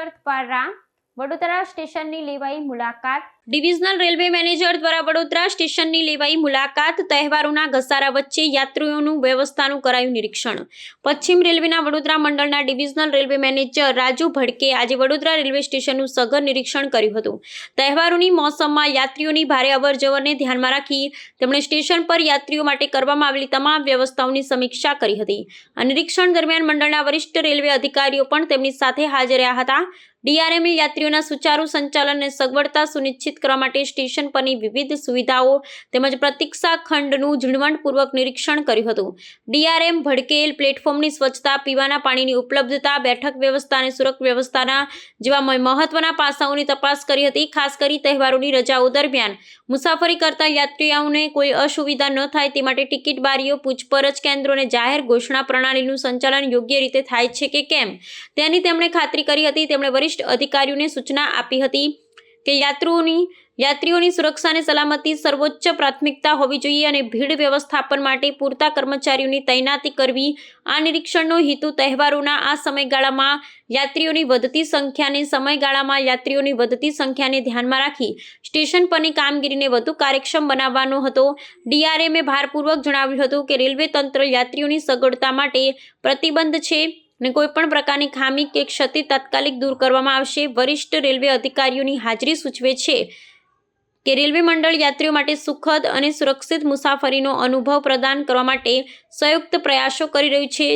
Manager દ્વારા વડોદરા સ્ટેશનની લેવાઈ મુલાકાત। ડિવિઝનલ રેલવે મેનેજર દ્વારા વડોદરા સ્ટેશનની લેવાઈ મુલાકાત। તહેવારોના ઘસારા વચ્ચે યાત્રીઓનું વ્યવસ્થાનું કરાયું નિરીક્ષણ। પશ્ચિમ રેલવેના વડોદરા મંડળના ડિવિઝનલ રેલવે મેનેજર રાજુ ભડકે આજે વડોદરા રેલવે સ્ટેશનનું સઘન નિરીક્ષણ કર્યું હતું। તહેવારોની મોસમમાં યાત્રીઓની ભારે અવરજવરને ધ્યાનમાં રાખી તેમણે સ્ટેશન પર યાત્રીઓ માટે કરવામાં આવેલી તમામ વ્યવસ્થાઓની સમીક્ષા કરી હતી। આ નિરીક્ષણ દરમિયાન મંડળના વરિષ્ઠ રેલવે અધિકારીઓ પણ તેમની સાથે હાજર રહ્યા હતા। ડીઆરએમએ યાત્રીઓના સુચારુ સંચાલન અને સગવડતા સુનિશ્ચિત કરવા માટે સ્ટેશન પરની વિવિધ સુવિધાઓ તેમજ પ્રતીક્ષા ખંડનું ઝીણવટપૂર્વક નિરીક્ષણ કર્યું હતું। ડીઆરએમ ભડકેલ પ્લેટફોર્મની સ્વચ્છતા, પીવાના પાણીની ઉપલબ્ધતા, બેઠક વ્યવસ્થા અને સુરક્ષા વ્યવસ્થાના જેવા મહત્વના પાસાઓની તપાસ કરી હતી। ખાસ કરી તહેવારોની રજાઓ દરમિયાન મુસાફરી કરતા યાત્રીઓને કોઈ અસુવિધા ન થાય તે માટે ટિકિટ બારીઓ, પૂછપરછ કેન્દ્રો અને જાહેર ઘોષણા પ્રણાલીનું સંચાલન યોગ્ય રીતે થાય છે કે કેમ તેની તેમણે ખાતરી કરી હતી। તેમણે વરિષ્ઠ અધિકારીઓને સૂચના આપી હતી કે યાત્રીઓની સુરક્ષા અને સલામતી સર્વોચ્ચ પ્રાથમિકતા હોવી જોઈએ અને ભીડ વ્યવસ્થાપન માટે પૂરતા કર્મચારીઓની તૈનાતી કરવી। આ નિરીક્ષણનો હેતુ તહેવારોના આ સમયગાળામાં યાત્રીઓની વધતી સંખ્યાને ધ્યાનમાં રાખી સ્ટેશન પરની કામગીરીને વધુ કાર્યક્ષમ બનાવવાનો હતો। ડીઆરએમએ ભારપૂર્વક જણાવ્યું હતું કે રેલવે તંત્ર યાત્રીઓની સગવડતા માટે પ્રતિબદ્ધ છે અને કોઈપણ પ્રકારની ખામી કે ક્ષતિ તાત્કાલિક દૂર કરવામાં આવશે। વરિષ્ઠ રેલવે અધિકારીઓની હાજરી સૂચવે છે કે રેલવે મંડળ યાત્રીઓ માટે સુખદ અને સુરક્ષિત મુસાફરીનો અનુભવ પ્રદાન કરવા માટે સંયુક્ત પ્રયાસો કરી રહ્યું છે।